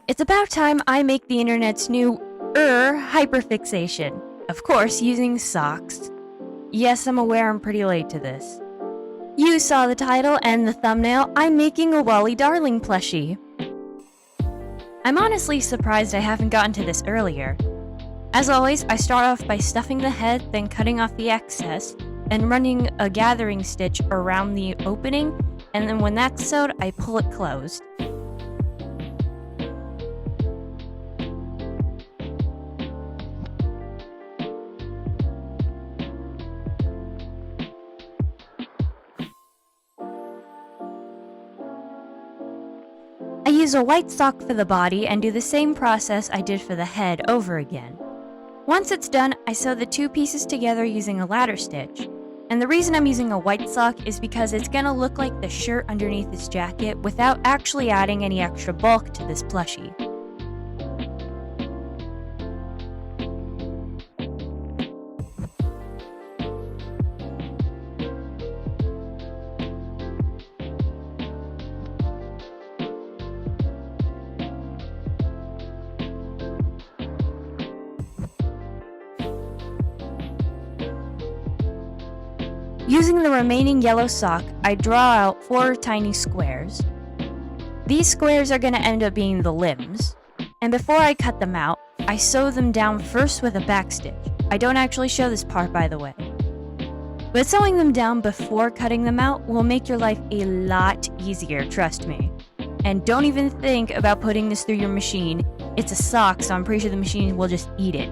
It's about time I make the internet's new hyperfixation. Of course, using socks. Yes, I'm aware I'm pretty late to this. You saw the title and the thumbnail. I'm making a Wally Darling plushie. I'm honestly surprised I haven't gotten to this earlier. As always, I start off by stuffing the head, then cutting off the excess, and running a gathering stitch around the opening, and then when that's sewed, I pull it closed. I use a white sock for the body and do the same process I did for the head over again. Once it's done, I sew the two pieces together using a ladder stitch. And the reason I'm using a white sock is because it's gonna look like the shirt underneath this jacket without actually adding any extra bulk to this plushie. Using the remaining yellow sock, I draw out 4 tiny squares. These squares are going to end up being the limbs, and before I cut them out, I sew them down first with a backstitch. I don't actually show this part, by the way. But sewing them down before cutting them out will make your life a lot easier, trust me. And don't even think about putting this through your machine. It's a sock, so I'm pretty sure the machine will just eat it.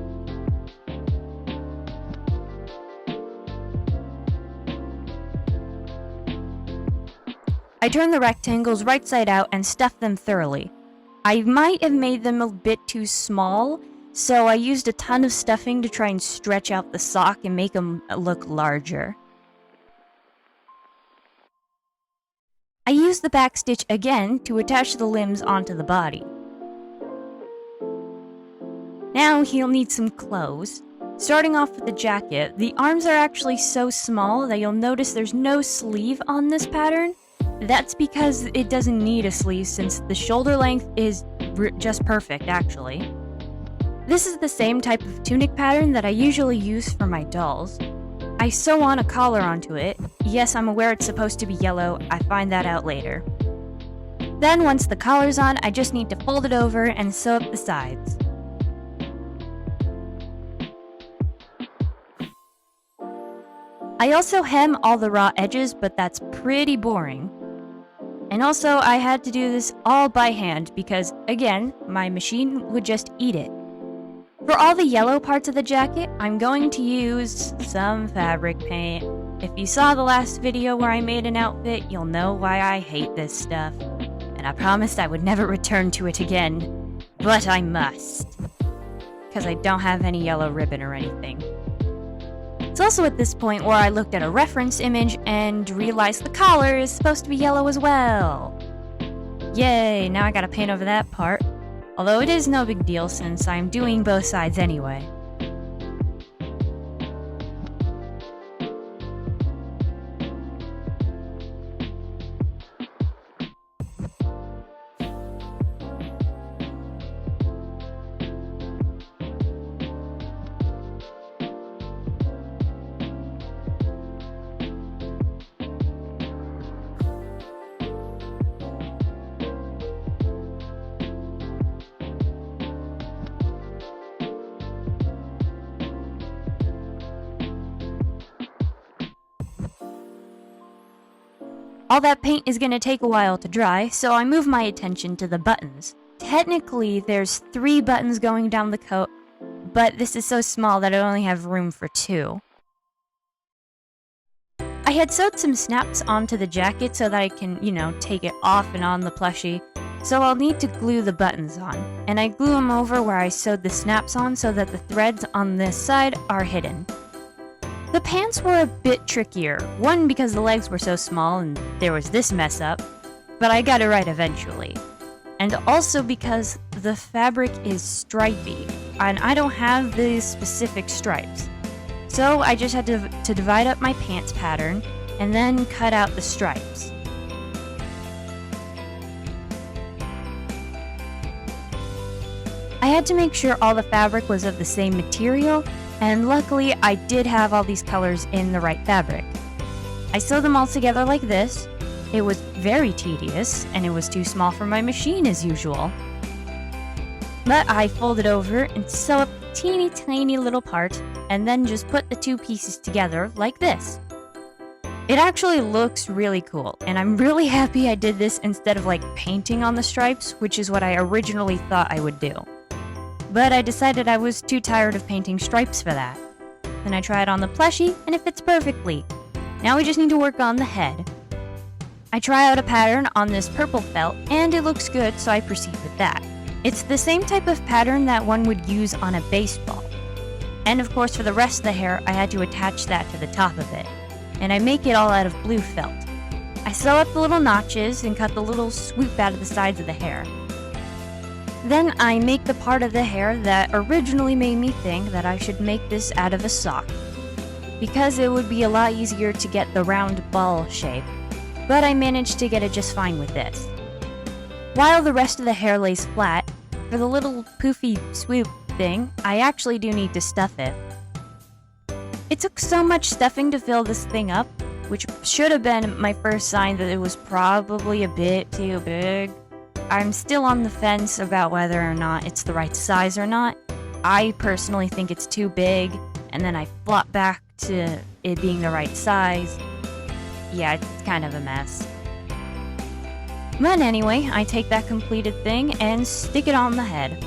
I turn the rectangles right side out and stuff them thoroughly. I might have made them a bit too small, so I used a ton of stuffing to try and stretch out the sock and make them look larger. I use the back stitch again to attach the limbs onto the body. Now he'll need some clothes. Starting off with the jacket, the arms are actually so small that you'll notice there's no sleeve on this pattern. That's because it doesn't need a sleeve since the shoulder length is just perfect, actually. This is the same type of tunic pattern that I usually use for my dolls. I sew on a collar onto it. Yes, I'm aware it's supposed to be yellow. I find that out later. Then once the collar's on, I just need to fold it over and sew up the sides. I also hem all the raw edges, but that's pretty boring. And also, I had to do this all by hand because, again, my machine would just eat it. For all the yellow parts of the jacket, I'm going to use some fabric paint. If you saw the last video where I made an outfit, you'll know why I hate this stuff. And I promised I would never return to it again. But I must. Because I don't have any yellow ribbon or anything. It's also at this point where I looked at a reference image and realized the collar is supposed to be yellow as well. Yay, now I gotta paint over that part. Although it is no big deal since I'm doing both sides anyway. All that paint is going to take a while to dry, so I move my attention to the buttons. Technically, there's 3 buttons going down the coat, but this is so small that I only have room for 2. I had sewed some snaps onto the jacket so that I can, take it off and on the plushie, so I'll need to glue the buttons on. And I glue them over where I sewed the snaps on so that the threads on this side are hidden. The pants were a bit trickier, one because the legs were so small and there was this mess up, but I got it right eventually. And also because the fabric is stripy, and I don't have the specific stripes. So I just had to divide up my pants pattern and then cut out the stripes. I had to make sure all the fabric was of the same material, and luckily I did have all these colors in the right fabric. I sewed them all together like this. It was very tedious, and it was too small for my machine as usual. But I fold it over and sew up a teeny tiny little part, and then just put the two pieces together like this. It actually looks really cool, and I'm really happy I did this instead of painting on the stripes, which is what I originally thought I would do. But I decided I was too tired of painting stripes for that. Then I tried on the plushie, and it fits perfectly. Now we just need to work on the head. I try out a pattern on this purple felt, and it looks good, so I proceed with that. It's the same type of pattern that one would use on a baseball. And of course, for the rest of the hair, I had to attach that to the top of it. And I make it all out of blue felt. I sew up the little notches and cut the little swoop out of the sides of the hair. Then I make the part of the hair that originally made me think that I should make this out of a sock, because it would be a lot easier to get the round ball shape, but I managed to get it just fine with this. While the rest of the hair lays flat, for the little poofy swoop thing, I actually do need to stuff it. It took so much stuffing to fill this thing up, which should have been my first sign that it was probably a bit too big. I'm still on the fence about whether or not it's the right size or not. I personally think it's too big, and then I flop back to it being the right size. Yeah, it's kind of a mess. But anyway, I take that completed thing and stick it on the head.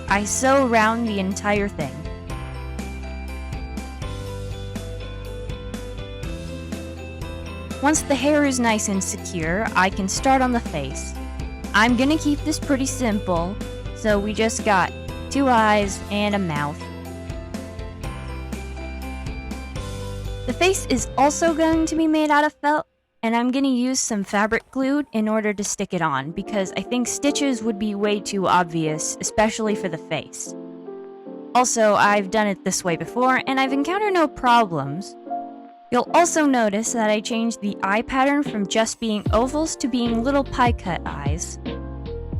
I sew around the entire thing. Once the hair is nice and secure, I can start on the face. I'm gonna keep this pretty simple, so we just got 2 eyes and a mouth. The face is also going to be made out of felt, and I'm gonna use some fabric glue in order to stick it on, because I think stitches would be way too obvious, especially for the face. Also, I've done it this way before, and I've encountered no problems. You'll also notice that I changed the eye pattern from just being ovals to being little pie cut eyes.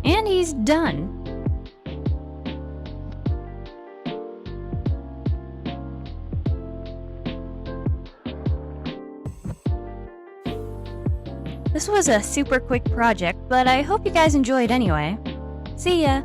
And he's done. This was a super quick project, but I hope you guys enjoyed anyway. See ya!